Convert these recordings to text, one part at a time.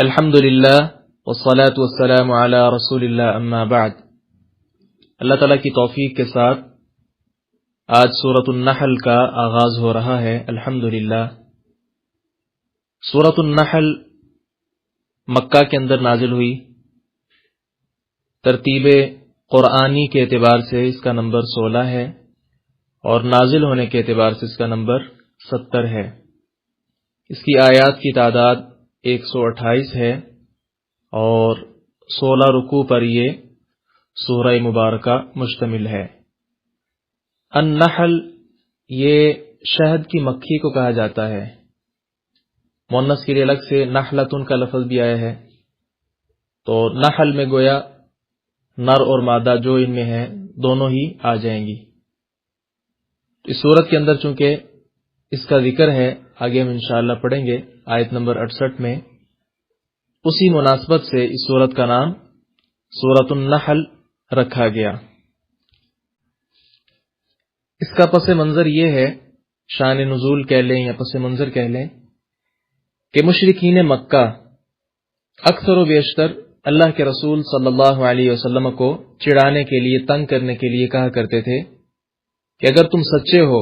الحمدللہ والصلاة والسلام علی رسول اللہ اما بعد۔ اللہ تعالیٰ کی توفیق کے ساتھ آج سورۃ النحل کا آغاز ہو رہا ہے۔ الحمدللہ سورۃ النحل مکہ کے اندر نازل ہوئی۔ ترتیب قرآنی کے اعتبار سے اس کا نمبر 16 ہے اور نازل ہونے کے اعتبار سے اس کا نمبر 70 ہے۔ اس کی آیات کی تعداد 128 ہے اور 16 رکوع پر یہ سورہ مبارکہ مشتمل ہے۔ النحل یہ شہد کی مکھی کو کہا جاتا ہے۔ مؤنث کے لیے الگ سے نحلتن کا لفظ بھی آیا ہے، تو نحل میں گویا نر اور مادہ جو ان میں ہیں دونوں ہی آ جائیں گی۔ اس صورت کے اندر چونکہ اس کا ذکر ہے، آگے ہم انشاءاللہ پڑھیں گے آیت نمبر 68 میں، اسی مناسبت سے اس سورت کا نام سورۃ النحل رکھا گیا۔ اس کا پس منظر یہ ہے، شان نزول کہہ لیں یا پس منظر کہہ لیں، کہ مشرکین مکہ اکثر و بیشتر اللہ کے رسول صلی اللہ علیہ وسلم کو چڑھانے کے لیے، تنگ کرنے کے لیے کہا کرتے تھے کہ اگر تم سچے ہو،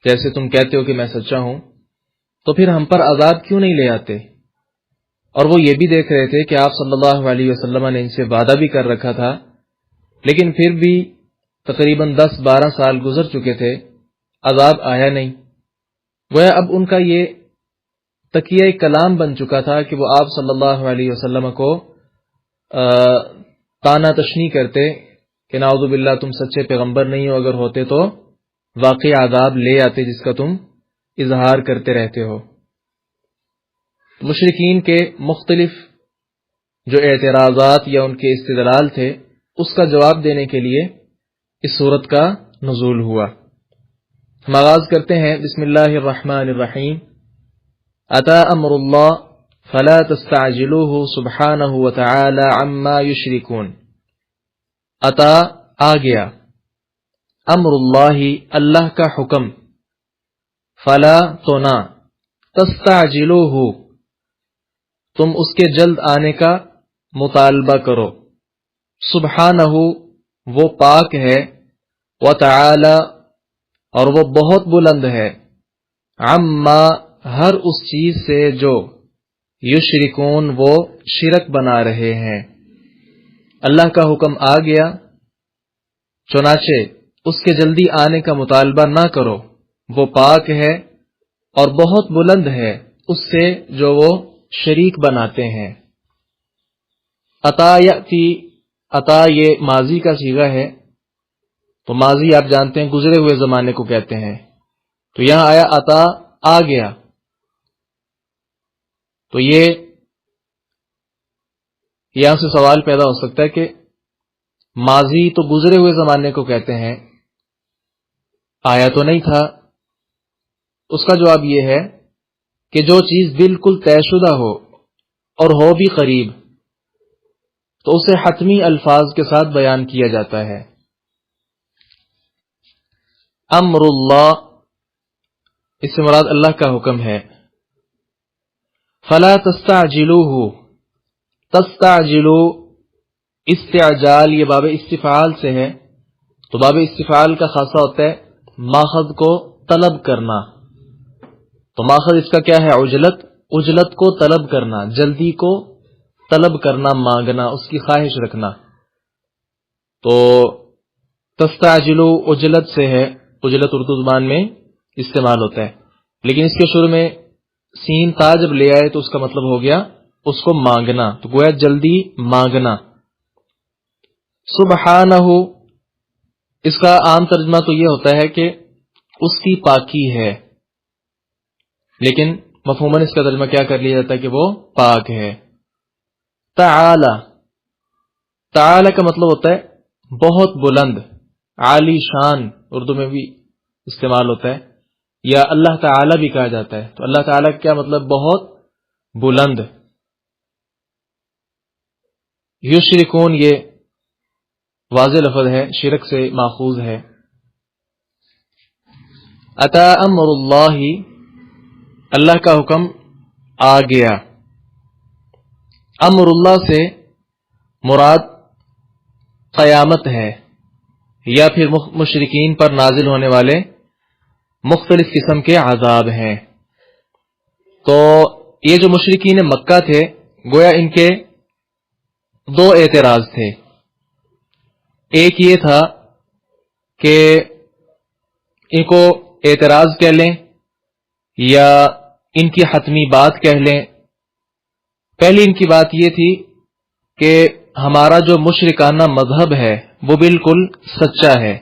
جیسے تم کہتے ہو کہ میں سچا ہوں، تو پھر ہم پر عذاب کیوں نہیں لے آتے؟ اور وہ یہ بھی دیکھ رہے تھے کہ آپ صلی اللہ علیہ وسلم نے ان سے وعدہ بھی کر رکھا تھا، لیکن پھر بھی تقریباً 10-12 سال گزر چکے تھے، عذاب آیا نہیں۔ گویا اب ان کا یہ تکیہ کلام بن چکا تھا کہ وہ آپ صلی اللہ علیہ وسلم کو طعنہ تشنیع کرتے کہ نعوذ باللہ تم سچے پیغمبر نہیں ہو، اگر ہوتے تو واقعی عذاب لے آتے جس کا تم اظہار کرتے رہتے ہو۔ مشرکین کے مختلف جو اعتراضات یا ان کے استدلال تھے، اس کا جواب دینے کے لیے اس سورت کا نزول ہوا۔ ہم آغاز کرتے ہیں بسم اللہ الرحمن الرحیم۔ اتی امر اللہ فلا تستعجلوه سبحانہ وتعالی عما یشرکون۔ اتا آ گیا، امر اللہ اللہ کا حکم، فلا تو نہ، تستعجلوه تم اس کے جلد آنے کا مطالبہ کرو، سبحانہ وہ پاک ہے، وتعالی اور وہ بہت بلند ہے، عما ہر اس چیز سے جو یشرکون وہ شرک بنا رہے ہیں۔ اللہ کا حکم آ گیا، چنانچہ اس کے جلدی آنے کا مطالبہ نہ کرو، وہ پاک ہے اور بہت بلند ہے اس سے جو وہ شریک بناتے ہیں۔ عطا یأتی، عطا یہ ماضی کا صیغہ ہے، تو ماضی آپ جانتے ہیں گزرے ہوئے زمانے کو کہتے ہیں، تو یہاں آیا عطا آ گیا، تو یہ یہاں سے سوال پیدا ہو سکتا ہے کہ ماضی تو گزرے ہوئے زمانے کو کہتے ہیں، آیا تو نہیں تھا۔ اس کا جواب یہ ہے کہ جو چیز بالکل طے شدہ ہو اور ہو بھی قریب، تو اسے حتمی الفاظ کے ساتھ بیان کیا جاتا ہے۔ امر اللہ، اس سے مراد اللہ کا حکم ہے۔ فلا تستعجلوہ، تستعجلو استعجال یہ باب استفعال سے ہے، تو باب استفعال کا خاصہ ہوتا ہے ماخذ کو طلب کرنا، تو ماخذ اس کا کیا ہے؟ عجلت، عجلت کو طلب کرنا، جلدی کو طلب کرنا، مانگنا، اس کی خواہش رکھنا۔ تو تستعجلو عجلت سے ہے، عجلت اردو زبان میں استعمال ہوتا ہے، لیکن اس کے شروع میں سین تا جب لے آئے تو اس کا مطلب ہو گیا اس کو مانگنا، تو گویا جلدی مانگنا۔ سبحانہ، اس کا عام ترجمہ تو یہ ہوتا ہے کہ اس کی پاکی ہے، لیکن مفہوماً اس کا ترجمہ کیا کر لیا جاتا ہے کہ وہ پاک ہے۔ تعالی، تعالی کا مطلب ہوتا ہے بہت بلند، عالی شان اردو میں بھی استعمال ہوتا ہے، یا اللہ تعالی بھی کہا جاتا ہے، تو اللہ تعالی کا کیا مطلب؟ بہت بلند۔ یشرکون یہ واضح لفظ ہے، شرک سے ماخوذ ہے۔ اتی امر اللہ، اللہ کا حکم آ گیا۔ امر اللہ سے مراد قیامت ہے یا پھر مشرکین پر نازل ہونے والے مختلف قسم کے عذاب ہیں۔ تو یہ جو مشرکین مکہ تھے، گویا ان کے دو اعتراض تھے۔ ایک یہ تھا کہ ان کو اعتراض کہہ لیں یا ان کی حتمی بات کہہ لیں۔ پہلی ان کی بات یہ تھی کہ ہمارا جو مشرکانہ مذہب ہے وہ بالکل سچا ہے،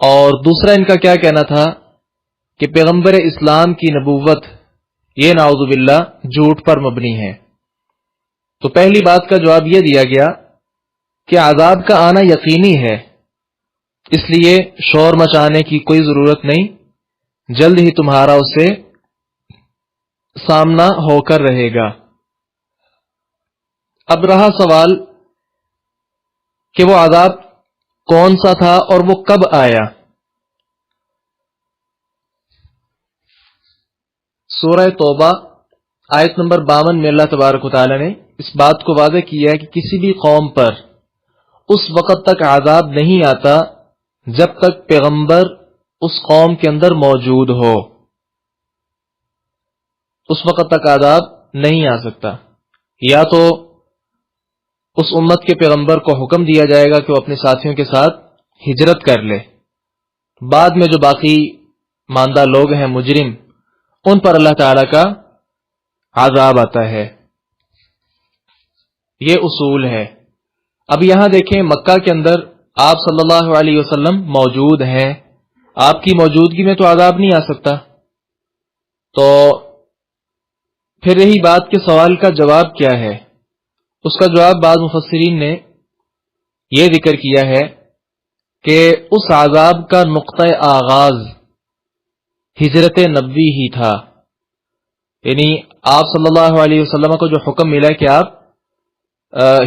اور دوسرا ان کا کیا کہنا تھا کہ پیغمبر اسلام کی نبوت یہ نعوذ باللہ جھوٹ پر مبنی ہے۔ تو پہلی بات کا جواب یہ دیا گیا کہ عذاب کا آنا یقینی ہے، اس لیے شور مچانے کی کوئی ضرورت نہیں، جلد ہی تمہارا اس سے سامنا ہو کر رہے گا۔ اب رہا سوال کہ وہ عذاب کون سا تھا اور وہ کب آیا۔ سورہ توبہ آیت نمبر 52 میں اللہ تبارک و تعالی نے اس بات کو واضح کیا ہے کہ کسی بھی قوم پر اس وقت تک عذاب نہیں آتا جب تک پیغمبر اس قوم کے اندر موجود ہو، اس وقت تک عذاب نہیں آ سکتا۔ یا تو اس امت کے پیغمبر کو حکم دیا جائے گا کہ وہ اپنے ساتھیوں کے ساتھ ہجرت کر لے، بعد میں جو باقی ماندہ لوگ ہیں مجرم، ان پر اللہ تعالی کا عذاب آتا ہے۔ یہ اصول ہے۔ اب یہاں دیکھیں مکہ کے اندر آپ صلی اللہ علیہ وسلم موجود ہیں، آپ کی موجودگی میں تو عذاب نہیں آ سکتا۔ تو پھر رہی بات کہ سوال کا جواب کیا ہے، اس کا جواب بعض مفسرین نے یہ ذکر کیا ہے کہ اس عذاب کا نقطہ آغاز ہجرت نبوی ہی تھا، یعنی آپ صلی اللہ علیہ وسلم کو جو حکم ملا کہ آپ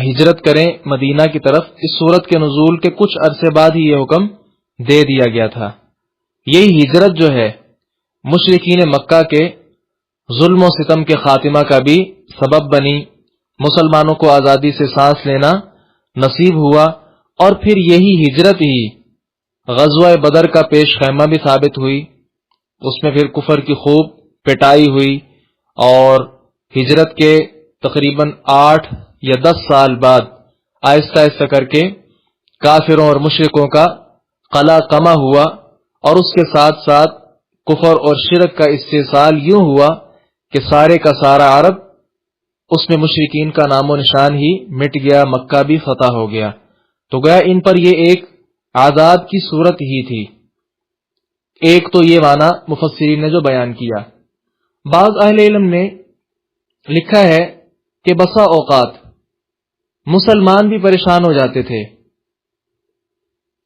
ہجرت کریں مدینہ کی طرف، اس سورت کے نزول کے کچھ عرصے بعد ہی یہ حکم دے دیا گیا تھا۔ یہی ہجرت جو ہے مشرکین مکہ کے ظلم و ستم کے خاتمہ کا بھی سبب بنی، مسلمانوں کو آزادی سے سانس لینا نصیب ہوا، اور پھر یہی ہجرت ہی غزوہ بدر کا پیش خیمہ بھی ثابت ہوئی، اس میں پھر کفر کی خوب پٹائی ہوئی، اور ہجرت کے تقریباً 8 یا 10 سال بعد آہستہ آہستہ کر کے کافروں اور مشرکوں کا قلع کما ہوا، اور اس کے ساتھ ساتھ کفر اور شرک کا استحصال یوں ہوا کہ سارے کا سارا عرب اس میں مشرکین کا نام و نشان ہی مٹ گیا، مکہ بھی فتح ہو گیا۔ تو گویا ان پر یہ ایک عذاب کی صورت ہی تھی۔ ایک تو یہ معنی مفسرین نے جو بیان کیا۔ بعض اہل علم نے لکھا ہے کہ بسا اوقات مسلمان بھی پریشان ہو جاتے تھے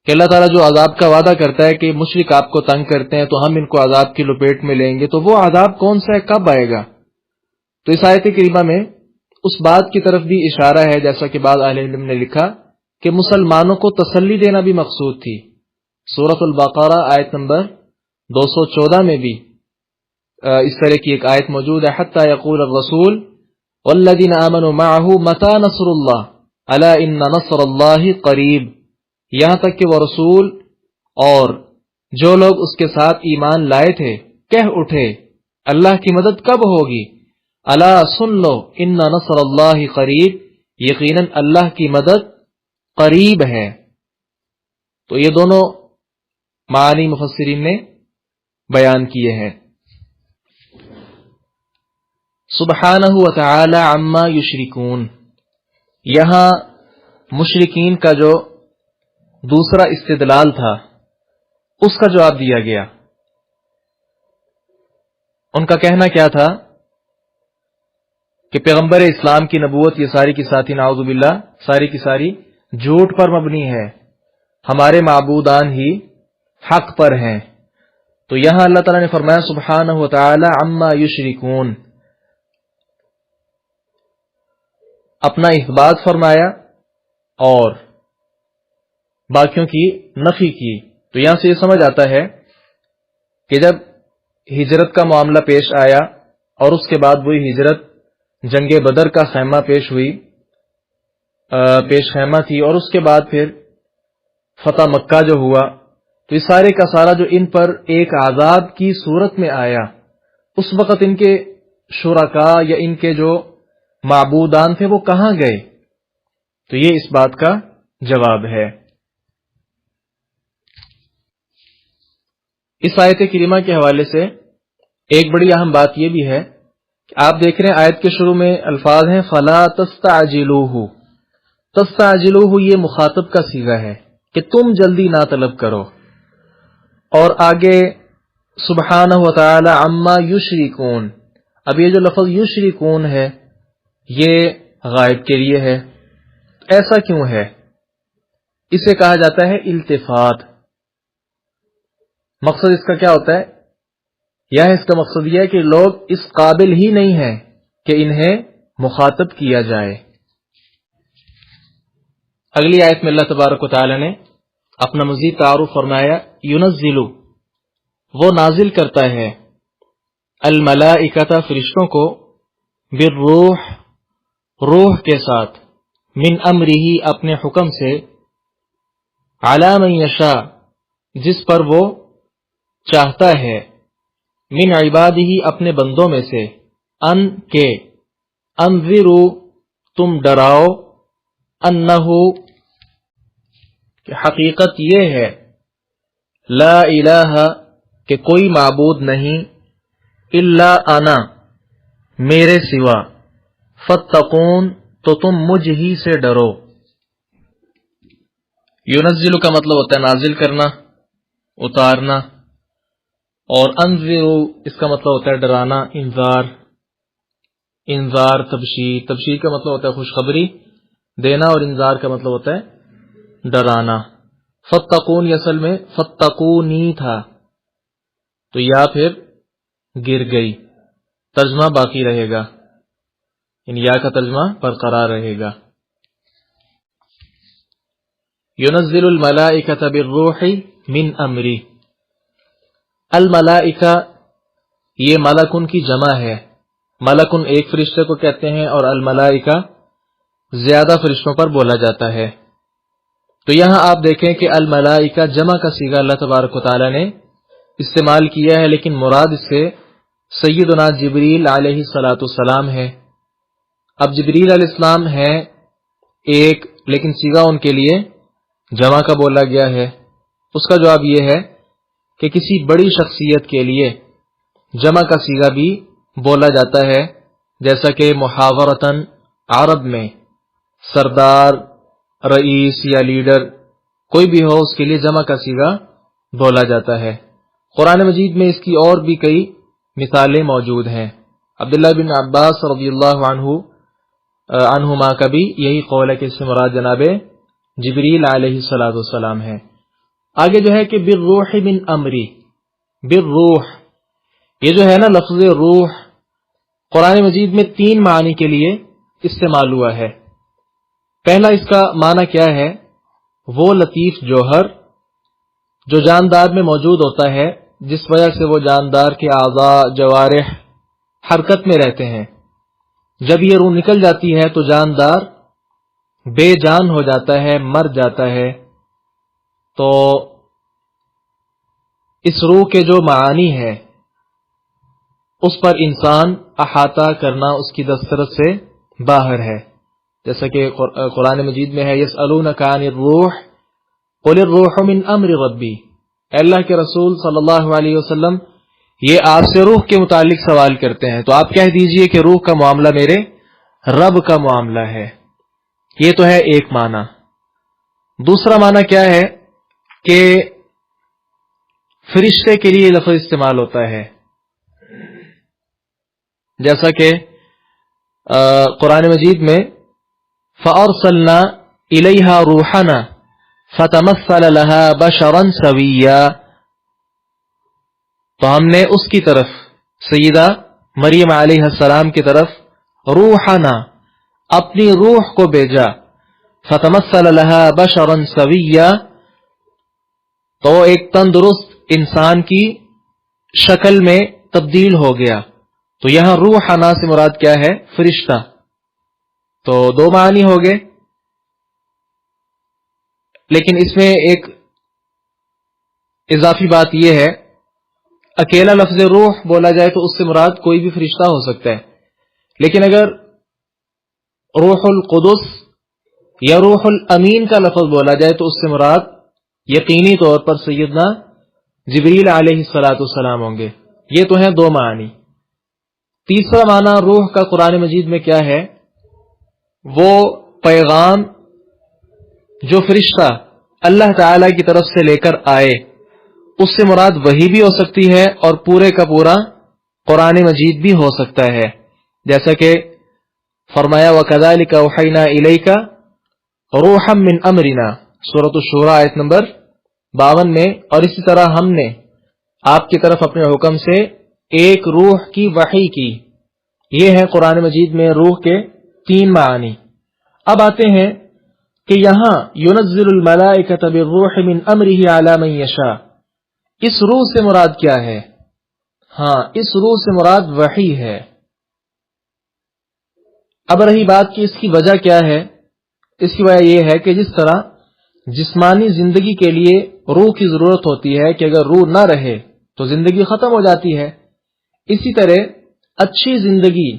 کہ اللہ تعالیٰ جو عذاب کا وعدہ کرتا ہے کہ مشرک آپ کو تنگ کرتے ہیں تو ہم ان کو عذاب کی لپیٹ میں لیں گے، تو وہ عذاب کون سا ہے، کب آئے گا؟ تو اس آیت کریمہ میں اس بات کی طرف بھی اشارہ ہے، جیسا کہ بعض اہل علم نے لکھا کہ مسلمانوں کو تسلی دینا بھی مقصود تھی۔ سورۃ البقرہ آیت نمبر 214 میں بھی اس طرح کی ایک آیت موجود ہے، حتی یقول الرسول والذین آمنوا معه متی نصر اللہ الا ان نصر اللہ قریب، یہاں تک کہ وہ رسول اور جو لوگ اس کے ساتھ ایمان لائے تھے کہہ اٹھے اللہ کی مدد کب ہوگی، الا سن لو ان نصر اللہ قریب، یقیناً اللہ کی مدد قریب ہے۔ تو یہ دونوں معانی مفسرین نے بیان کیے ہیں۔ سبحانہ وتعالی عما یشرکون، یہاں مشرکین کا جو دوسرا استدلال تھا اس کا جواب دیا گیا۔ ان کا کہنا کیا تھا کہ پیغمبر اسلام کی نبوت یہ ساری کی ساتھی نعوذ باللہ ساری کی ساری جھوٹ پر مبنی ہے، ہمارے معبودان ہی حق پر ہیں۔ تو یہاں اللہ تعالیٰ نے فرمایا سبحانہ وتعالی عما یشرکون، اپنا اثبات فرمایا اور باقیوں کی نفی کی۔ تو یہاں سے یہ سمجھ آتا ہے کہ جب ہجرت کا معاملہ پیش آیا اور اس کے بعد وہی ہجرت جنگ بدر کا خیمہ پیش خیمہ تھی، اور اس کے بعد پھر فتح مکہ جو ہوا، تو یہ سارے کا سارا جو ان پر ایک عذاب کی صورت میں آیا، اس وقت ان کے شرکاء یا ان کے جو معبودان تھے وہ کہاں گئے؟ تو یہ اس بات کا جواب ہے۔ اس آیت کریمہ کے حوالے سے ایک بڑی اہم بات یہ بھی ہے کہ آپ دیکھ رہے ہیں آیت کے شروع میں الفاظ ہیں فَلَا تَسْتَعْجِلُوهُ۔ تَسْتَعْجِلُوهُ یہ مخاطب کا صیغہ ہے کہ تم جلدی نہ طلب کرو، اور آگے سبحانہ وتعالی عما یشرکون، اب یہ جو لفظ یشرکون ہے یہ غائب کے لیے ہے۔ ایسا کیوں ہے؟ اسے کہا جاتا ہے التفات۔ مقصد اس کا کیا ہوتا ہے؟ اس کا مقصد یہ ہے کہ لوگ اس قابل ہی نہیں ہیں کہ انہیں مخاطب کیا جائے۔ اگلی آیت میں اللہ تبارک و تعالی نے اپنا مزید تعارف فرمایا، ينزل، وہ نازل کرتا ہے، الملائکۃ، فرشتوں کو، بالروح، روح کے ساتھ، من امرہ، اپنے حکم سے، علی من یشاء، جس پر وہ چاہتا ہے، من عبادہ، اپنے بندوں میں سے، ان کے، انذروا، تم ڈراؤ، انہو، کہ حقیقت یہ ہے، لا الہ، کہ کوئی معبود نہیں، الا انا، میرے سوا، فاتقون، تو تم مجھ ہی سے ڈرو۔ ينزل کا مطلب ہوتا ہے نازل کرنا، اتارنا، اور انذروا اس کا مطلب ہوتا ہے ڈرانا، انذار، تبشیر کا مطلب ہوتا ہے خوشخبری دینا، اور انذار کا مطلب ہوتا ہے ڈرانا۔ فاتقون یہ اصل میں فاتقونی تھا، تو یا پھر گر گئی، ترجمہ باقی رہے گا، ان یا کا ترجمہ برقرار رہے گا۔ ينزل الملائکۃ بالروح من امری، الملائکہ یہ ملکن کی جمع ہے، ملکن ایک فرشتے کو کہتے ہیں، اور الملائکہ زیادہ فرشتوں پر بولا جاتا ہے۔ تو یہاں آپ دیکھیں کہ الملائکہ جمع کا صیغہ اللہ تبارک و تعالی نے استعمال کیا ہے، لیکن مراد اس سے سیدنا جبریل علیہ السلام ہے۔ اب جبریل علیہ السلام ہیں ایک، لیکن صیغہ ان کے لیے جمع کا بولا گیا ہے۔ اس کا جواب یہ ہے کہ کسی بڑی شخصیت کے لیے جمع کا صیغہ بھی بولا جاتا ہے، جیسا کہ محاورتاً عرب میں سردار، رئیس یا لیڈر کوئی بھی ہو، اس کے لیے جمع کا صیغہ بولا جاتا ہے۔ قرآن مجید میں اس کی اور بھی کئی مثالیں موجود ہیں۔ عبداللہ بن عباس رضی اللہ عنہما کا بھی یہی قول ہے کہ اس سے مراد جناب جبریل علیہ السلام ہے۔ آگے جو ہے کہ بالروح من امری، بالروح، یہ جو ہے نا لفظ روح قرآن مجید میں 3 معنی کے لیے استعمال ہوا ہے۔ پہلا اس کا معنی کیا ہے؟ وہ لطیف جوہر جو جاندار میں موجود ہوتا ہے، جس وجہ سے وہ جاندار کے اعضاء، جوارح حرکت میں رہتے ہیں۔ جب یہ روح نکل جاتی ہے تو جاندار بے جان ہو جاتا ہے، مر جاتا ہے۔ تو اس روح کے جو معانی ہے اس پر انسان احاطہ کرنا اس کی دسترس سے باہر ہے، جیسا کہ قرآن مجید میں ہے یسألونک عن الروح قل الروح من امر ربی، اے اللہ کے رسول صلی اللہ علیہ وسلم یہ آپ سے روح کے متعلق سوال کرتے ہیں، تو آپ کہہ دیجئے کہ روح کا معاملہ میرے رب کا معاملہ ہے۔ یہ تو ہے ایک معنی۔ دوسرا معنی کیا ہے کہ فرشتے کے لیے لفظ استعمال ہوتا ہے، جیسا کہ قرآن مجید میں فَأَرْسَلْنَا إِلَيْهَا رُوحَنَا فَتَمَثَّلَ لَهَا بَشَرًا سَوِيًّا، تو ہم نے اس کی طرف سیدہ مریم علیہ السلام کی طرف روحنا، اپنی روح کو بھیجا، فَتَمَثَّلَ لَهَا بَشَرًا سَوِيًّا، تو ایک تندرست انسان کی شکل میں تبدیل ہو گیا۔ تو یہاں روحنا سے مراد کیا ہے؟ فرشتہ. تو دو معنی ہو گئے، لیکن اس میں ایک اضافی بات یہ ہے، اکیلا لفظ روح بولا جائے تو اس سے مراد کوئی بھی فرشتہ ہو سکتا ہے، لیکن اگر روح القدس یا روح الامین کا لفظ بولا جائے تو اس سے مراد یقینی طور پر سیدنا جبریل علیہ الصلاۃ والسلام ہوں گے. یہ تو ہیں دو معنی. تیسرا معنی روح کا قرآن مجید میں کیا ہے؟ وہ پیغام جو فرشتہ اللہ تعالی کی طرف سے لے کر آئے، اس سے مراد وحی بھی ہو سکتی ہے اور پورے کا پورا قرآن مجید بھی ہو سکتا ہے، جیسا کہ فرمایا وَكَذَلِكَ أَوْحَيْنَا إِلَيْكَ رُوحًا مِّنْ أَمْرِنَا، سورۃ الشورى آیت نمبر 52 میں. اور اسی طرح ہم نے آپ کی طرف اپنے حکم سے ایک روح کی وحی کی. یہ ہے قرآن مجید میں روح کے 3 معانی. اب آتے ہیں کہ یہاں يُنَزِّلُ الْمَلَائِكَةَ بِالرُّوحِ مِنْ أَمْرِهِ عَلَى مَنْ يَشَاءُ، اس روح سے مراد کیا ہے؟ ہاں، اس روح سے مراد وحی ہے. اب رہی بات کہ اس کی وجہ کیا ہے؟ اس کی وجہ یہ ہے کہ جس طرح جسمانی زندگی کے لیے روح کی ضرورت ہوتی ہے کہ اگر روح نہ رہے تو زندگی ختم ہو جاتی ہے، اسی طرح اچھی زندگی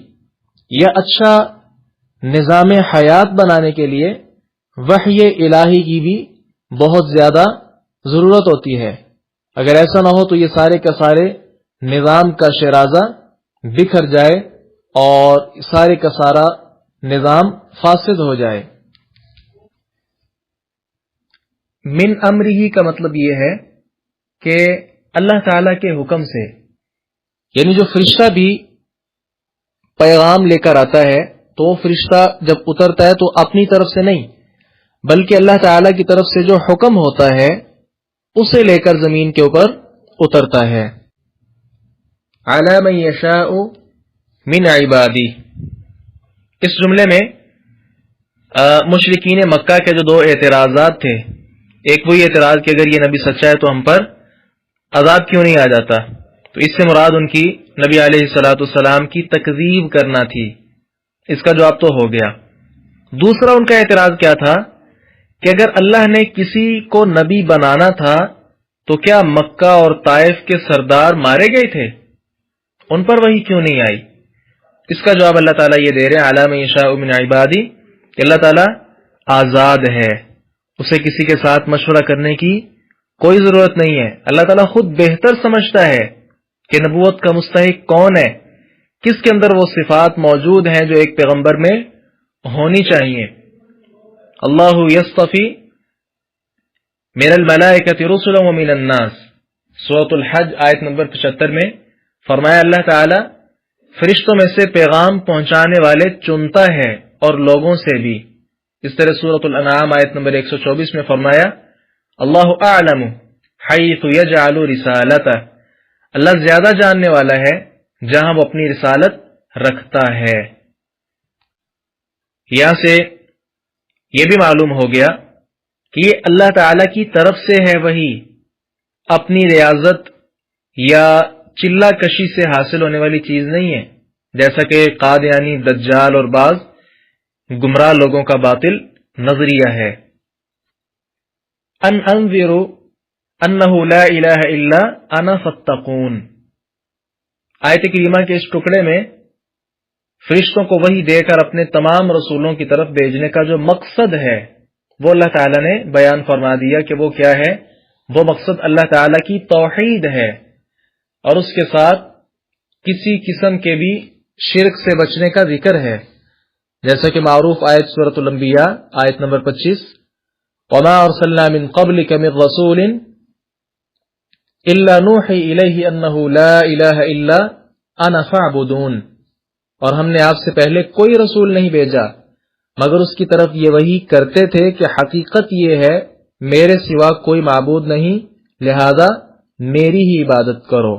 یا اچھا نظام حیات بنانے کے لیے وحی الہی کی بھی بہت زیادہ ضرورت ہوتی ہے. اگر ایسا نہ ہو تو یہ سارے کا سارے نظام کا شیرازہ بکھر جائے اور سارے کا سارا نظام فاسد ہو جائے. من امرہ کا مطلب یہ ہے کہ اللہ تعالی کے حکم سے، یعنی جو فرشتہ بھی پیغام لے کر آتا ہے تو فرشتہ جب اترتا ہے تو اپنی طرف سے نہیں بلکہ اللہ تعالی کی طرف سے جو حکم ہوتا ہے اسے لے کر زمین کے اوپر اترتا ہے. علی من یشاء من عبادی، اس جملے میں مشرکین مکہ کے جو 2 اعتراضات تھے، ایک وہی اعتراض کہ اگر یہ نبی سچا ہے تو ہم پر عذاب کیوں نہیں آ جاتا، تو اس سے مراد ان کی نبی علیہ الصلوۃ والسلام کی تکذیب کرنا تھی. اس کا جواب تو ہو گیا. دوسرا ان کا اعتراض کیا تھا کہ اگر اللہ نے کسی کو نبی بنانا تھا تو کیا مکہ اور طائف کے سردار مارے گئے تھے؟ ان پر وحی کیوں نہیں آئی؟ اس کا جواب اللہ تعالیٰ یہ دے رہے ہیں علی من یشاء من عبادی کہ اللہ تعالیٰ آزاد ہے، اسے کسی کے ساتھ مشورہ کرنے کی کوئی ضرورت نہیں ہے. اللہ تعالیٰ خود بہتر سمجھتا ہے کہ نبوت کا مستحق کون ہے، کس کے اندر وہ صفات موجود ہیں جو ایک پیغمبر میں ہونی چاہیے. اللہ یصطفی من الملائکۃ رسلا ومن الناس، سورۃ الحج آیت نمبر 75 میں فرمایا اللہ تعالی فرشتوں میں سے پیغام پہنچانے والے چنتا ہے اور لوگوں سے بھی. اس طرح سورۃ الانعام آیت نمبر 124 میں فرمایا اللہ اعلم حیث یجعل رسالتہ، اللہ زیادہ جاننے والا ہے جہاں وہ اپنی رسالت رکھتا ہے. یہاں سے یہ بھی معلوم ہو گیا کہ یہ اللہ تعالی کی طرف سے ہے، وہی اپنی ریاضت یا چلہ کشی سے حاصل ہونے والی چیز نہیں ہے، جیسا کہ قادیانی، دجال اور بعض گمراہ لوگوں کا باطل نظریہ ہے. ان انذروا انہ لا الہ الا انا فاتقون، آیت کریمہ کے اس ٹکڑے میں فرشتوں کو وحی دے کر اپنے تمام رسولوں کی طرف بھیجنے کا جو مقصد ہے وہ اللہ تعالیٰ نے بیان فرما دیا کہ وہ کیا ہے. وہ مقصد اللہ تعالیٰ کی توحید ہے اور اس کے ساتھ کسی قسم کے بھی شرک سے بچنے کا ذکر ہے، جیسا کہ معروف آیت سورۃ الانبیاء آیت نمبر 25 وما ارسلنا من قبلک من رسول الا نوحی الیہ انہ لا الہ الا انا فاعبدون، اور ہم نے آپ سے پہلے کوئی رسول نہیں بھیجا مگر اس کی طرف یہ وحی کرتے تھے کہ حقیقت یہ ہے میرے سوا کوئی معبود نہیں، لہذا میری ہی عبادت کرو.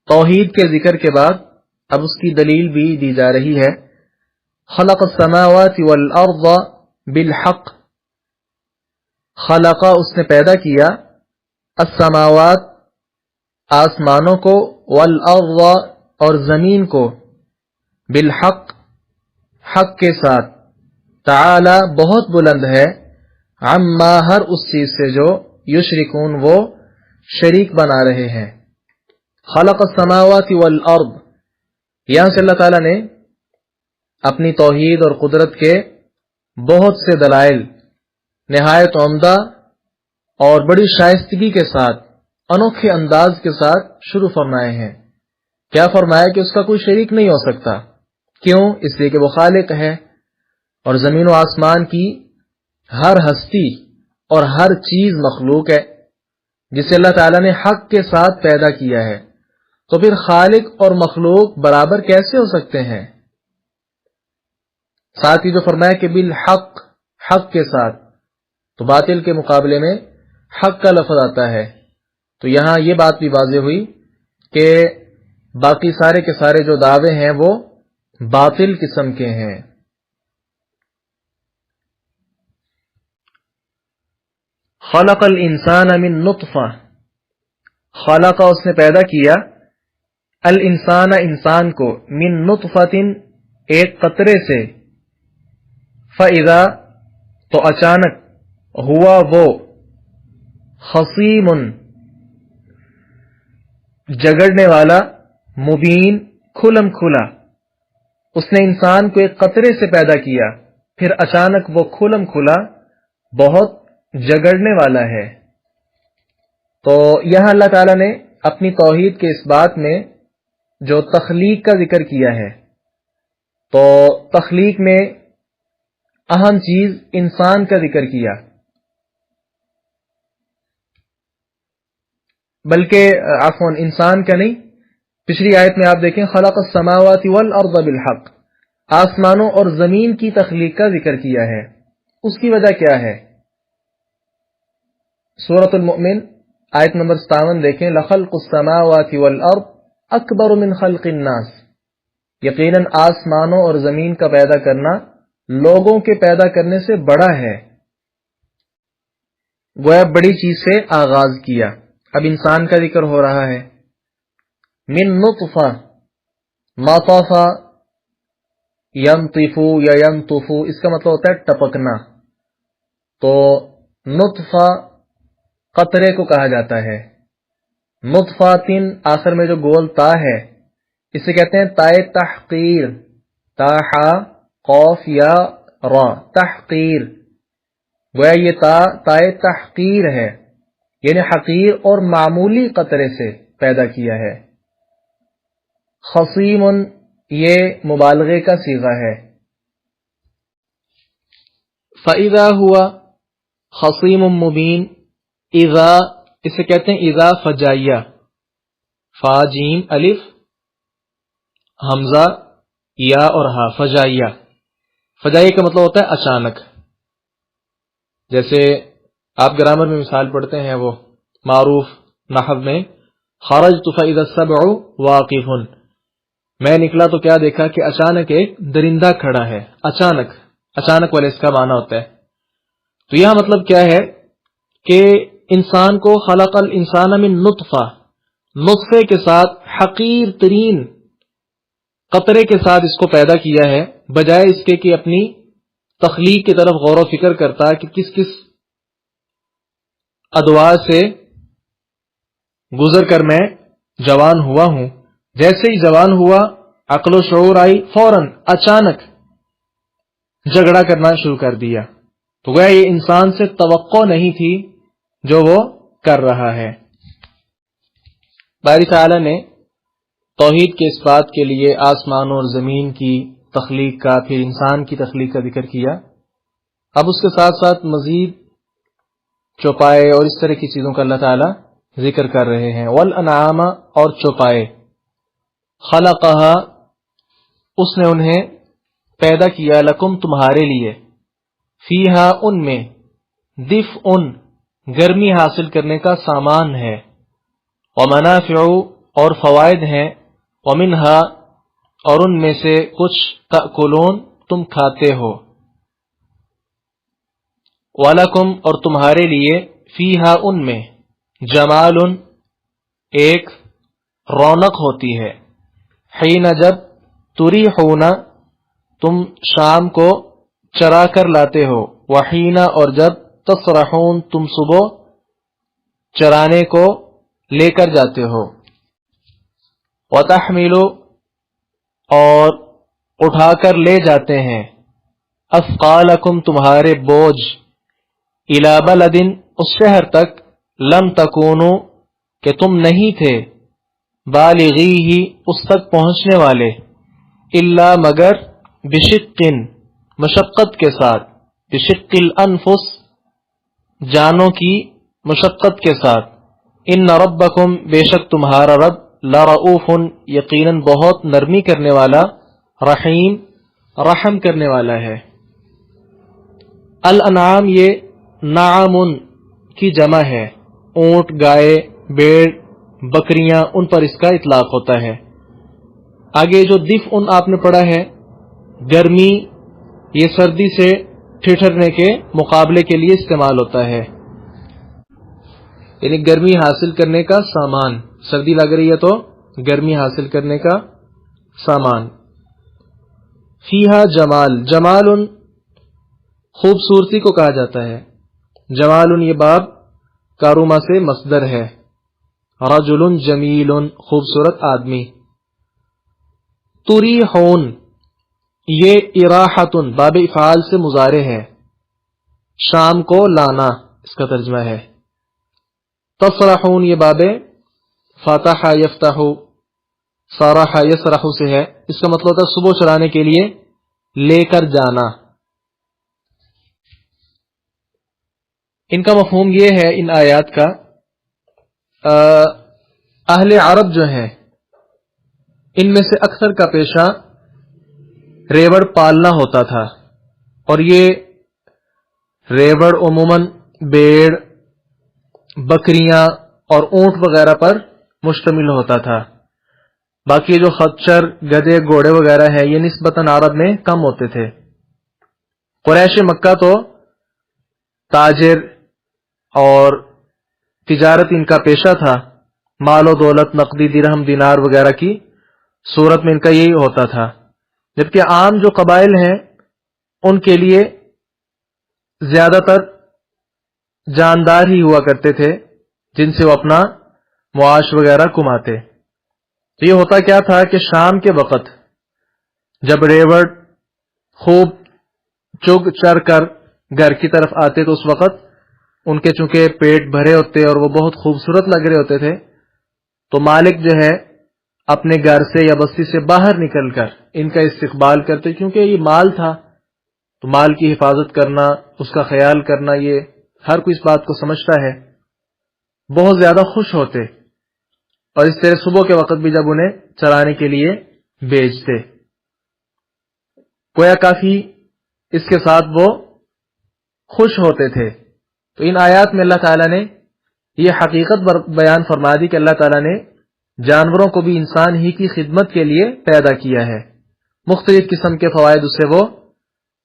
توحید کے ذکر کے بعد اب اس کی دلیل بھی دی جا رہی ہے. خلق السماوات والارض بالحق، خلق اس نے پیدا کیا، السماوات آسمانوں کو، والارض اور زمین کو بالحق حق کے ساتھ تعالی بہت بلند ہے عما ہر اس چیز سے جو یشرکون وہ شریک بنا رہے ہیں. خلق السماوات والارض، یہاں سے اللہ تعالیٰ نے اپنی توحید اور قدرت کے بہت سے دلائل نہایت عمدہ اور بڑی شائستگی کے ساتھ انوکھے انداز کے ساتھ شروع فرمائے ہیں. کیا فرمایا کہ اس کا کوئی شریک نہیں ہو سکتا. کیوں؟ اس لیے کہ وہ خالق ہے اور زمین و آسمان کی ہر ہستی اور ہر چیز مخلوق ہے جسے اللہ تعالیٰ نے حق کے ساتھ پیدا کیا ہے. تو پھر خالق اور مخلوق برابر کیسے ہو سکتے ہیں؟ ساتھ ہی جو فرمایا کہ بالحق حق کے ساتھ، تو باطل کے مقابلے میں حق کا لفظ آتا ہے. تو یہاں یہ بات بھی واضح ہوئی کہ باقی سارے کے سارے جو دعوے ہیں وہ باطل قسم کے ہیں. خلق الانسان من نطفہ، خلق اس نے پیدا کیا، الانسان انسان کو، من نطفۃ ایک قطرے سے، فاذا تو اچانک، ہوا وہ، خصیم جگڑنے والا، مبین کھلم کھلا. اس نے انسان کو ایک قطرے سے پیدا کیا، پھر اچانک وہ کھلم کھلا بہت جگڑنے والا ہے. تو یہاں اللہ تعالیٰ نے اپنی توحید کے اس بات میں جو تخلیق کا ذکر کیا ہے، تو تخلیق میں اہم چیز انسان کا ذکر کیا، بلکہ عفواً انسان کا نہیں. پچھلی آیت میں آپ دیکھیں خلق السماوات والارض بالحق، آسمانوں اور زمین کی تخلیق کا ذکر کیا ہے. اس کی وجہ کیا ہے؟ سورۃ المؤمن آیت نمبر 57 دیکھیں، لخلق السماوات والارض اکبر من خلق الناس، یقیناً آسمانوں اور زمین کا پیدا کرنا لوگوں کے پیدا کرنے سے بڑا ہے. گویا بڑی چیز سے آغاز کیا. اب انسان کا ذکر ہو رہا ہے. من نطفہ، نطفہ ینطفو یا ینطفو، اس کا مطلب ہوتا ہے ٹپکنا. تو نطفہ قطرے کو کہا جاتا ہے. نطفہ تین آخر میں جو گول تا ہے اسے کہتے ہیں تائے تحقیر، تاحا قوف یا را، تحقیر. گویا یہ تائے تحقیر ہے، یعنی حقیر اور معمولی قطرے سے پیدا کیا ہے. خصیم یہ مبالغے کا صیغہ ہے. فَإِذَا ہوا خصیم مبین، اذا اسے کہتے ہیں اذا فجائیہ، فا جیم الف حمزہ یا اور ہا، فجائیہ. فجائیہ کا مطلب ہوتا ہے اچانک. جیسے آپ گرامر میں مثال پڑھتے ہیں وہ معروف نحو میں، خرجت فاذا السبع واقف، میں نکلا تو کیا دیکھا کہ اچانک ایک درندہ کھڑا ہے. اچانک والے اس کا معنی ہوتا ہے. تو یہاں مطلب کیا ہے کہ انسان کو خلق الانسان من نطفہ، نطفے کے ساتھ حقیر ترین قطرے کے ساتھ اس کو پیدا کیا ہے، بجائے اس کے کہ اپنی تخلیق کی طرف غور و فکر کرتا کہ کس کس ادوار سے گزر کر میں جوان ہوا ہوں. جیسے ہی جوان ہوا، عقل و شعور آئی، فوراً اچانک جھگڑا کرنا شروع کر دیا. تو گویا یہ انسان سے توقع نہیں تھی جو وہ کر رہا ہے. باری تعالیٰ نے توحید کے اس بات کے لیے آسمان اور زمین کی تخلیق کا، پھر انسان کی تخلیق کا ذکر کیا. اب اس کے ساتھ ساتھ مزید چوپائے اور اس طرح کی چیزوں کا اللہ تعالیٰ ذکر کر رہے ہیں. والانعام، اور چوپائے، خلقہا اس نے انہیں پیدا کیا، لکم تمہارے لیے، فیہا ان میں، دفء گرمی حاصل کرنے کا سامان ہے، ومنافع اور فوائد ہیں، ومنہا اور ان میں سے کچھ، تأکلون تم کھاتے ہو، وَلَكُمْ اور تمہارے لیے، فیہا ان میں، جمال ایک رونق ہوتی ہے، حین جب، تریحون تم شام کو چرا کر لاتے ہو، وحین اور جب، تسرحون تم صبح چرانے کو لے کر جاتے ہو، وتحمل اور اٹھا کر لے جاتے ہیں، اثقالکم تمہارے بوجھ، الی بلد اس شہر تک، لم تکونوا کہ تم نہیں تھے، بالغیہ اس تک پہنچنے والے، الا مگر، بشق مشقت کے ساتھ، بشق الانفس جانوں کی مشقت کے ساتھ، ان ربکم بے شک تمہارا رب، لرؤوف یقیناً بہت نرمی کرنے والا، رحیم رحم کرنے والا ہے۔ الانعام یہ نعم کی جمع ہے، اونٹ، گائے، بھیڑ، بکریاں، ان پر اس کا اطلاق ہوتا ہے۔ آگے جو دفء آپ نے پڑھا ہے، گرمی، یہ سردی سے ٹھٹھرنے کے مقابلے کے لیے استعمال ہوتا ہے، یعنی گرمی حاصل کرنے کا سامان، سردی لگ رہی ہے تو گرمی حاصل کرنے کا سامان۔ فیہا جمال، جمال خوبصورتی کو کہا جاتا ہے، جمال یہ باب کاروما سے مصدر ہے، رجل جمیل خوبصورت آدمی۔ تریحون یہ اراحت باب افعال سے مضارع ہے، شام کو لانا اس کا ترجمہ ہے۔ تسرحون یہ باب فتح یفتح صرح یسرح سے ہے، اس کا مطلب ہوتا ہے صبح چرانے کے لیے لے کر جانا۔ ان کا مفہوم یہ ہے ان آیات کا، اہل عرب جو ہیں ان میں سے اکثر کا پیشہ ریوڑ پالنا ہوتا تھا، اور یہ ریوڑ عموماً بھیڑ، بکریاں اور اونٹ وغیرہ پر مشتمل ہوتا تھا۔ باقی جو خچر، گدھے، گھوڑے وغیرہ ہے یہ نسبتاً عرب میں کم ہوتے تھے۔ قریش مکہ تو تاجر اور تجارت ان کا پیشہ تھا، مال و دولت، نقدی، درہم، دینار وغیرہ کی صورت میں ان کا یہی ہوتا تھا، جبکہ عام جو قبائل ہیں ان کے لیے زیادہ تر جاندار ہی ہوا کرتے تھے جن سے وہ اپنا معاش وغیرہ کماتے۔ تو یہ ہوتا کیا تھا کہ شام کے وقت جب ریوڑ خوب چگ چر کر گھر کی طرف آتے تو اس وقت ان کے چونکہ پیٹ بھرے ہوتے اور وہ بہت خوبصورت لگ رہے ہوتے تھے، تو مالک جو ہے اپنے گھر سے یا بستی سے باہر نکل کر ان کا استقبال کرتے، کیونکہ یہ مال تھا تو مال کی حفاظت کرنا، اس کا خیال کرنا، یہ ہر کوئی اس بات کو سمجھتا ہے۔ بہت زیادہ خوش ہوتے اور اس طرح صبح کے وقت بھی جب انہیں چرانے کے لیے بھیجتے، گویا کافی اس کے ساتھ وہ خوش ہوتے تھے۔ تو ان آیات میں اللہ تعالیٰ نے یہ حقیقت بیان فرما دی کہ اللہ تعالیٰ نے جانوروں کو بھی انسان ہی کی خدمت کے لیے پیدا کیا ہے، مختلف قسم کے فوائد اسے وہ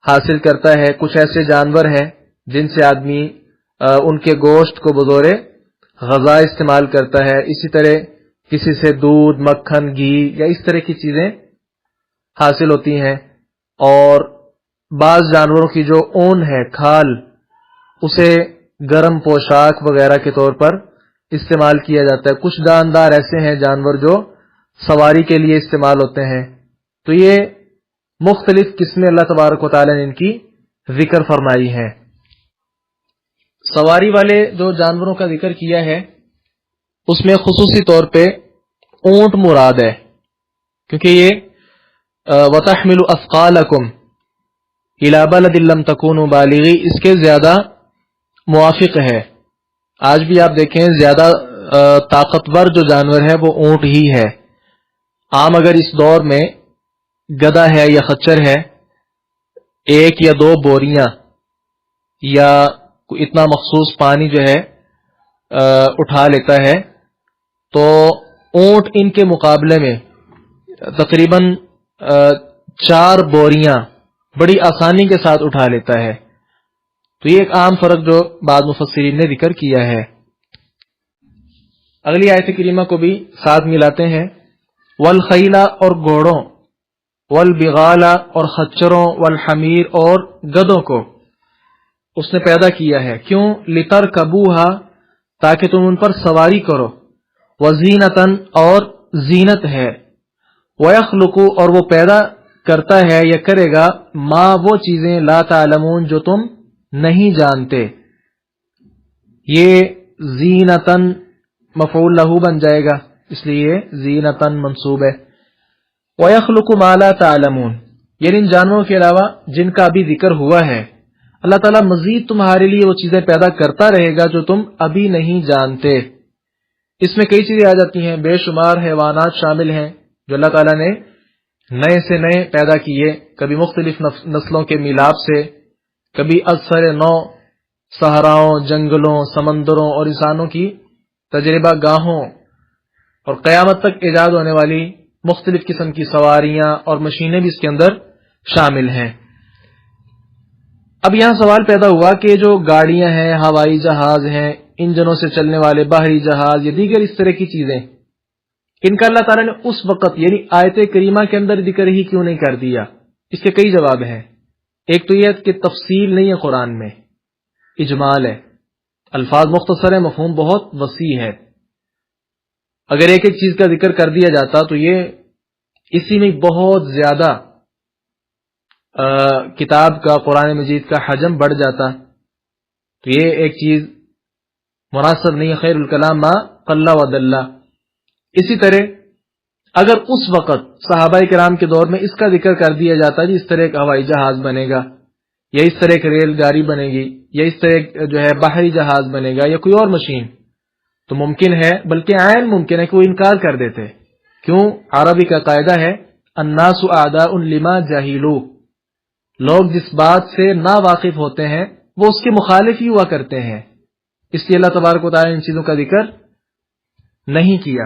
حاصل کرتا ہے۔ کچھ ایسے جانور ہیں جن سے آدمی ان کے گوشت کو بطور غذا استعمال کرتا ہے، اسی طرح کسی سے دودھ، مکھن، گھی یا اس طرح کی چیزیں حاصل ہوتی ہیں، اور بعض جانوروں کی جو اون ہے، کھال، اسے گرم پوشاک وغیرہ کے طور پر استعمال کیا جاتا ہے۔ کچھ جاندار ایسے ہیں جانور جو سواری کے لیے استعمال ہوتے ہیں۔ تو یہ مختلف قسمیں اللہ تبارک و تعالیٰ نے ان کی ذکر فرمائی ہیں۔ سواری والے جو جانوروں کا ذکر کیا ہے اس میں خصوصی طور پہ اونٹ مراد ہے، کیونکہ یہ وَتَحْمِلُ أَثْقَالَكُمْ إِلَى بَلَدٍ لَمْ تَكُونُوا بَالِغِيهِ اس کے زیادہ موافق ہے۔ آج بھی آپ دیکھیں زیادہ طاقتور جو جانور ہے وہ اونٹ ہی ہے۔ عام اگر اس دور میں گدھا ہے یا خچر ہے، ایک یا دو بوریاں یا اتنا مخصوص پانی جو ہے اٹھا لیتا ہے، تو اونٹ ان کے مقابلے میں تقریباً 4 بوریاں بڑی آسانی کے ساتھ اٹھا لیتا ہے۔ تو یہ ایک عام فرق جو بعض مفسرین نے ذکر کیا ہے۔ اگلی آیت کریمہ کو بھی ساتھ ملاتے ہیں۔ والخیل اور گھوڑوں، والبغال اور خچروں، والحمیر اور گدوں کو اس نے پیدا کیا ہے. کیوں؟ لترکبوہا تاکہ تم ان پر سواری کرو، وزینتن اور زینت ہے، ویخلق اور وہ پیدا کرتا ہے یا کرے گا، ما وہ چیزیں لا تعلمون جو تم نہیں جانتے. یہ زینتن مفعول لہو بن جائے گا، اس لیے زینتن منصوب ہے. ویخلق ما لا تعلمون یعنی ان جانوروں کے علاوہ جن کا ابھی ذکر ہوا ہے، اللہ تعالیٰ مزید تمہارے لیے وہ چیزیں پیدا کرتا رہے گا جو تم ابھی نہیں جانتے. اس میں کئی چیزیں آ جاتی ہیں، بے شمار حیوانات شامل ہیں جو اللہ تعالیٰ نے نئے سے نئے پیدا کیے، کبھی مختلف نسلوں کے میلاب سے، کبھی اثر نو صحراؤں، جنگلوں، سمندروں اور انسانوں کی تجربہ گاہوں، اور قیامت تک ایجاد ہونے والی مختلف قسم کی سواریاں اور مشینیں بھی اس کے اندر شامل ہیں. اب یہاں سوال پیدا ہوا کہ جو گاڑیاں ہیں، ہوائی جہاز ہیں، انجنوں سے چلنے والے بحری جہاز یا دیگر اس طرح کی چیزیں، ان کا اللہ تعالیٰ نے اس وقت یعنی آیت کریمہ کے اندر ذکر ہی کیوں نہیں کر دیا؟ اس کے کئی جواب ہیں. ایک تو یہ کہ تفصیل نہیں ہے قرآن میں، اجمال ہے، الفاظ مختصر ہے، مفہوم بہت وسیع ہے. اگر ایک ایک چیز کا ذکر کر دیا جاتا تو یہ اسی میں بہت زیادہ کتاب کا، قرآن مجید کا حجم بڑھ جاتا. تو یہ ایک چیز مناسب نہیں ہے، خیر الکلام ما قل و دل. اسی طرح اگر اس وقت صحابہ کرام کے دور میں اس کا ذکر کر دیا جاتا جی اس طرح ایک ہوائی جہاز بنے گا، یا اس طرح ایک ریل گاڑی بنے گی، یا اس طرح ایک جو ہے بحری جہاز بنے گا، یا کوئی اور مشین، تو ممکن ہے، بلکہ عین ممکن ہے کہ وہ انکار کر دیتے. کیوں؟ عربی کا قاعدہ ہے الناس اعداء لما جاہلوا، لوگ جس بات سے نا واقف ہوتے ہیں وہ اس کے مخالف ہی ہوا کرتے ہیں. اس لیے اللہ تبارک و تعالی نے ان چیزوں کا ذکر نہیں کیا،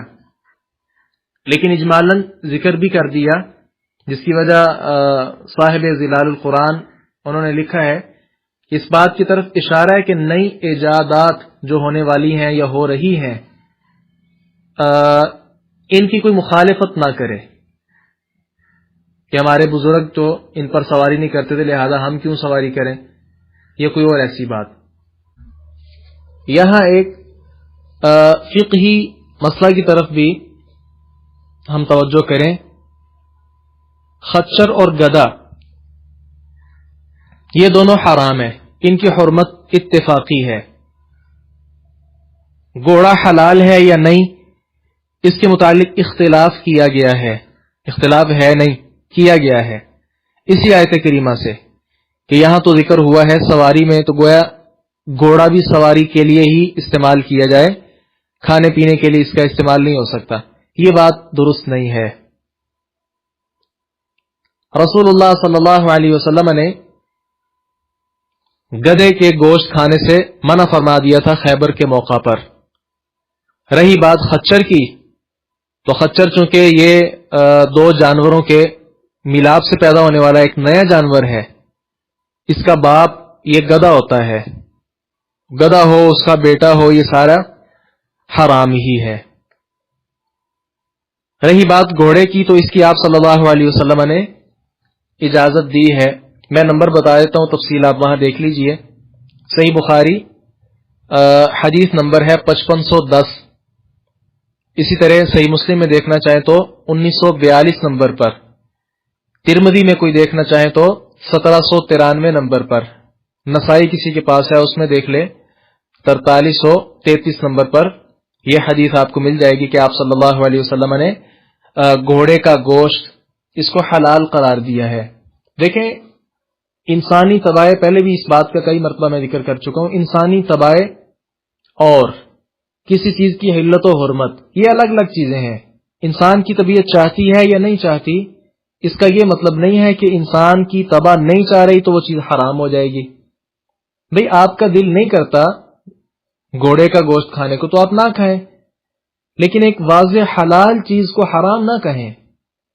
لیکن اجمالاً ذکر بھی کر دیا، جس کی وجہ صاحب ظلال القرآن انہوں نے لکھا ہے اس بات کی طرف اشارہ ہے کہ نئی ایجادات جو ہونے والی ہیں یا ہو رہی ہیں ان کی کوئی مخالفت نہ کرے، کہ ہمارے بزرگ تو ان پر سواری نہیں کرتے تھے لہذا ہم کیوں سواری کریں، یہ کوئی اور ایسی بات. یہاں ایک فقہی مسئلہ کی طرف بھی ہم توجہ کریں. خچر اور گدا یہ دونوں حرام ہیں، ان کی حرمت اتفاقی ہے. گھوڑا حلال ہے یا نہیں اس کے متعلق اختلاف کیا گیا ہے، اختلاف ہے نہیں کیا گیا ہے اسی آیت کریمہ سے، کہ یہاں تو ذکر ہوا ہے سواری میں، تو گویا گھوڑا بھی سواری کے لیے ہی استعمال کیا جائے، کھانے پینے کے لیے اس کا استعمال نہیں ہو سکتا. یہ بات درست نہیں ہے. رسول اللہ صلی اللہ علیہ وسلم نے گدھے کے گوشت کھانے سے منع فرما دیا تھا خیبر کے موقع پر. رہی بات خچر کی، تو خچر چونکہ یہ دو جانوروں کے میلاب سے پیدا ہونے والا ایک نیا جانور ہے، اس کا باپ یہ گدھا ہوتا ہے، گدھا ہو اس کا بیٹا ہو یہ سارا حرام ہی ہے. رہی بات گھوڑے کی، تو اس کی آپ صلی اللہ علیہ وسلم نے اجازت دی ہے. میں نمبر بتا دیتا ہوں، تفصیل آپ وہاں دیکھ لیجئے. صحیح بخاری حدیث نمبر ہے 5510. اسی طرح صحیح مسلم میں دیکھنا چاہیں تو 1942 نمبر پر، ترمذی میں کوئی دیکھنا چاہیں تو 1793 نمبر پر، نسائی کسی کے پاس ہے اس میں دیکھ لے 4333 نمبر پر یہ حدیث آپ کو مل جائے گی کہ آپ صلی اللہ علیہ وسلم نے گھوڑے کا گوشت اس کو حلال قرار دیا ہے. دیکھیں انسانی طبائع، پہلے بھی اس بات کا کئی مرتبہ میں ذکر کر چکا ہوں، انسانی طبائع اور کسی چیز کی حلت و حرمت یہ الگ الگ چیزیں ہیں. انسان کی طبیعت چاہتی ہے یا نہیں چاہتی، اس کا یہ مطلب نہیں ہے کہ انسان کی طبع نہیں چاہ رہی تو وہ چیز حرام ہو جائے گی. بھئی آپ کا دل نہیں کرتا گھوڑے کا گوشت کھانے کو تو آپ نہ کھائیں، لیکن ایک واضح حلال چیز کو حرام نہ کہیں.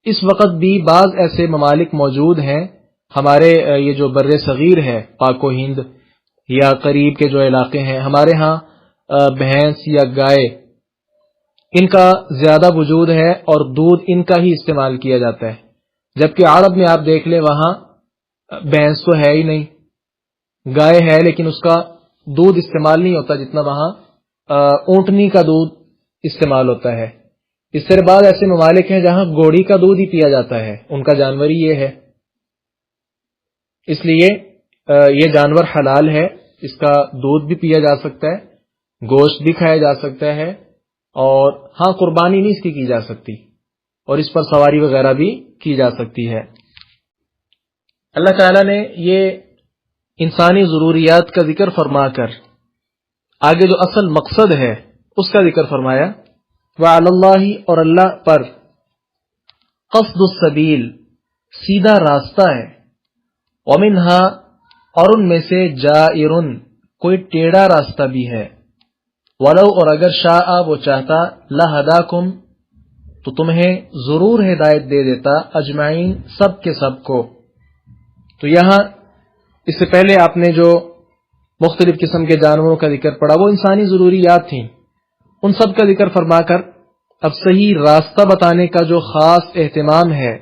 اس وقت بھی بعض ایسے ممالک موجود ہیں، ہمارے یہ جو بر صغیر ہے، پاک و ہند یا قریب کے جو علاقے ہیں، ہمارے ہاں بھینس یا گائے ان کا زیادہ وجود ہے اور دودھ ان کا ہی استعمال کیا جاتا ہے، جبکہ عرب میں آپ دیکھ لیں وہاں بھینس تو ہے ہی نہیں، گائے ہے لیکن اس کا دودھ استعمال نہیں ہوتا جتنا وہاں اونٹنی کا دودھ استعمال ہوتا ہے۔ اس طرح بعض ایسے ممالک ہیں جہاں گھوڑی کا دودھ ہی پیا جاتا ہے، ان کا جانور ہی یہ ہے، اس لیے یہ جانور حلال ہے، اس کا دودھ بھی پیا جا سکتا ہے، گوشت بھی کھایا جا سکتا ہے، اور ہاں قربانی نہیں اس کی جا سکتی، اور اس پر سواری وغیرہ بھی کی جا سکتی ہے۔ اللہ تعالیٰ نے یہ انسانی ضروریات کا ذکر فرما کر آگے جو اصل مقصد ہے اس کا ذکر فرمایا، وعلی اللہ، اور اللہ پر، قصد السبیل، سیدھا راستہ ہے، ومنہا، اور ان میں سے جائر، کوئی ٹیڑھا راستہ بھی ہے، ولو، اور اگر شاء، وہ چاہتا، لہداکم، تو تمہیں ضرور ہدایت دے دیتا، اجمعین، سب کے سب کو۔ تو یہاں اس سے پہلے آپ نے جو مختلف قسم کے جانوروں کا ذکر پڑا وہ انسانی ضروریات تھیں، ان سب کا ذکر فرما کر اب صحیح راستہ بتانے کا جو خاص اہتمام ہے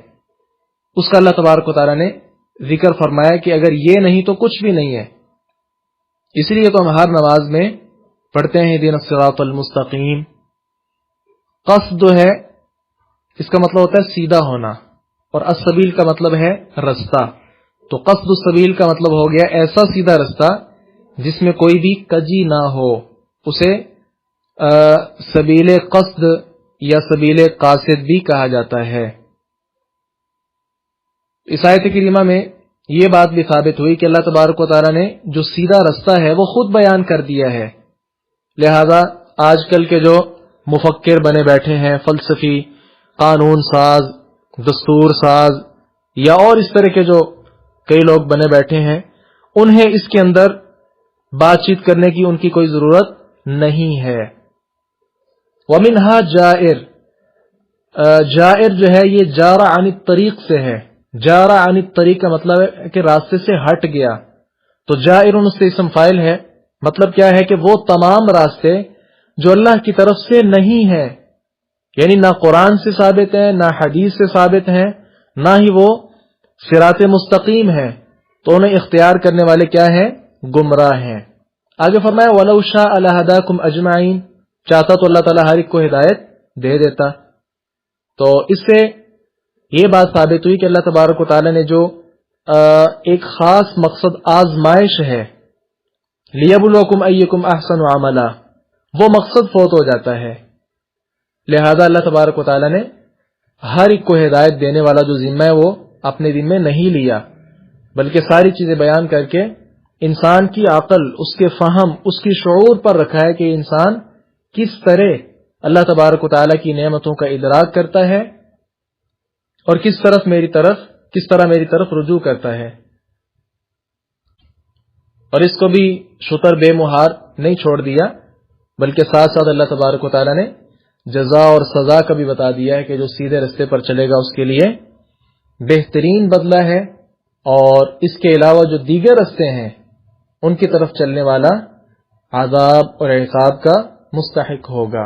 اس کا اللہ تبارک و تعالیٰ نے ذکر فرمایا کہ اگر یہ نہیں تو کچھ بھی نہیں ہے۔ اس لیے تو ہم ہر نماز میں پڑھتے ہیں اہدنا الصراط المستقیم۔ قصد جو ہے اس کا مطلب ہوتا ہے سیدھا ہونا، اور السبیل کا مطلب ہے رستہ، تو قصد السبیل کا مطلب ہو گیا ایسا سیدھا رستہ جس میں کوئی بھی کجی نہ ہو، اسے سبیل قصد یا سبیل قاصد بھی کہا جاتا ہے۔ اس آیت کریمہ میں یہ بات بھی ثابت ہوئی کہ اللہ تبارک و تعالیٰ نے جو سیدھا رستہ ہے وہ خود بیان کر دیا ہے، لہذا آج کل کے جو مفکر بنے بیٹھے ہیں، فلسفی، قانون ساز، دستور ساز، یا اور اس طرح کے جو کئی لوگ بنے بیٹھے ہیں، انہیں اس کے اندر بات چیت کرنے کی ان کی کوئی ضرورت نہیں ہے۔ وَمِنْهَا جائر، جائر جو ہے یہ جارا عن الطریق سے ہے، جارا عن الطریق کا مطلب ہے کہ راستے سے ہٹ گیا، تو جائر اس سے اسم فاعل ہے، مطلب کیا ہے کہ وہ تمام راستے جو اللہ کی طرف سے نہیں ہیں، یعنی نہ قرآن سے ثابت ہیں، نہ حدیث سے ثابت ہیں، نہ ہی وہ صراط مستقیم ہیں، تو انہیں اختیار کرنے والے کیا ہیں؟ گمراہ ہیں۔ آگے فرمایا وَلَوْ شَاءَ لَهَدَاكُمْ أَجْمَعِينَ، چاہتا تو اللہ تعالیٰ ہر ایک کو ہدایت دے دیتا۔ تو اس سے یہ بات ثابت ہوئی کہ اللہ تبارک و تعالیٰ نے جو ایک خاص مقصد آزمائش ہے، لِيَبْلُوَكُمْ أَيُّكُمْ أَحْسَنُ عَمَلًا، وہ مقصد فوت ہو جاتا ہے، لہذا اللہ تبارک و تعالیٰ نے ہر ایک کو ہدایت دینے والا جو ذمہ ہے وہ اپنے ذمہ نہیں لیا، بلکہ ساری چیزیں بیان کر کے انسان کی عقل، اس کے فہم، اس کی شعور پر رکھا ہے کہ انسان کس طرح اللہ تبارک و تعالیٰ کی نعمتوں کا ادراک کرتا ہے اور کس طرح میری طرف رجوع کرتا ہے۔ اور اس کو بھی شتر بے مہار نہیں چھوڑ دیا، بلکہ ساتھ ساتھ اللہ تبارک و تعالیٰ نے جزا اور سزا کا بھی بتا دیا ہے کہ جو سیدھے رستے پر چلے گا اس کے لیے بہترین بدلہ ہے، اور اس کے علاوہ جو دیگر رستے ہیں ان کی طرف چلنے والا عذاب اور عقاب کا مستحق ہوگا۔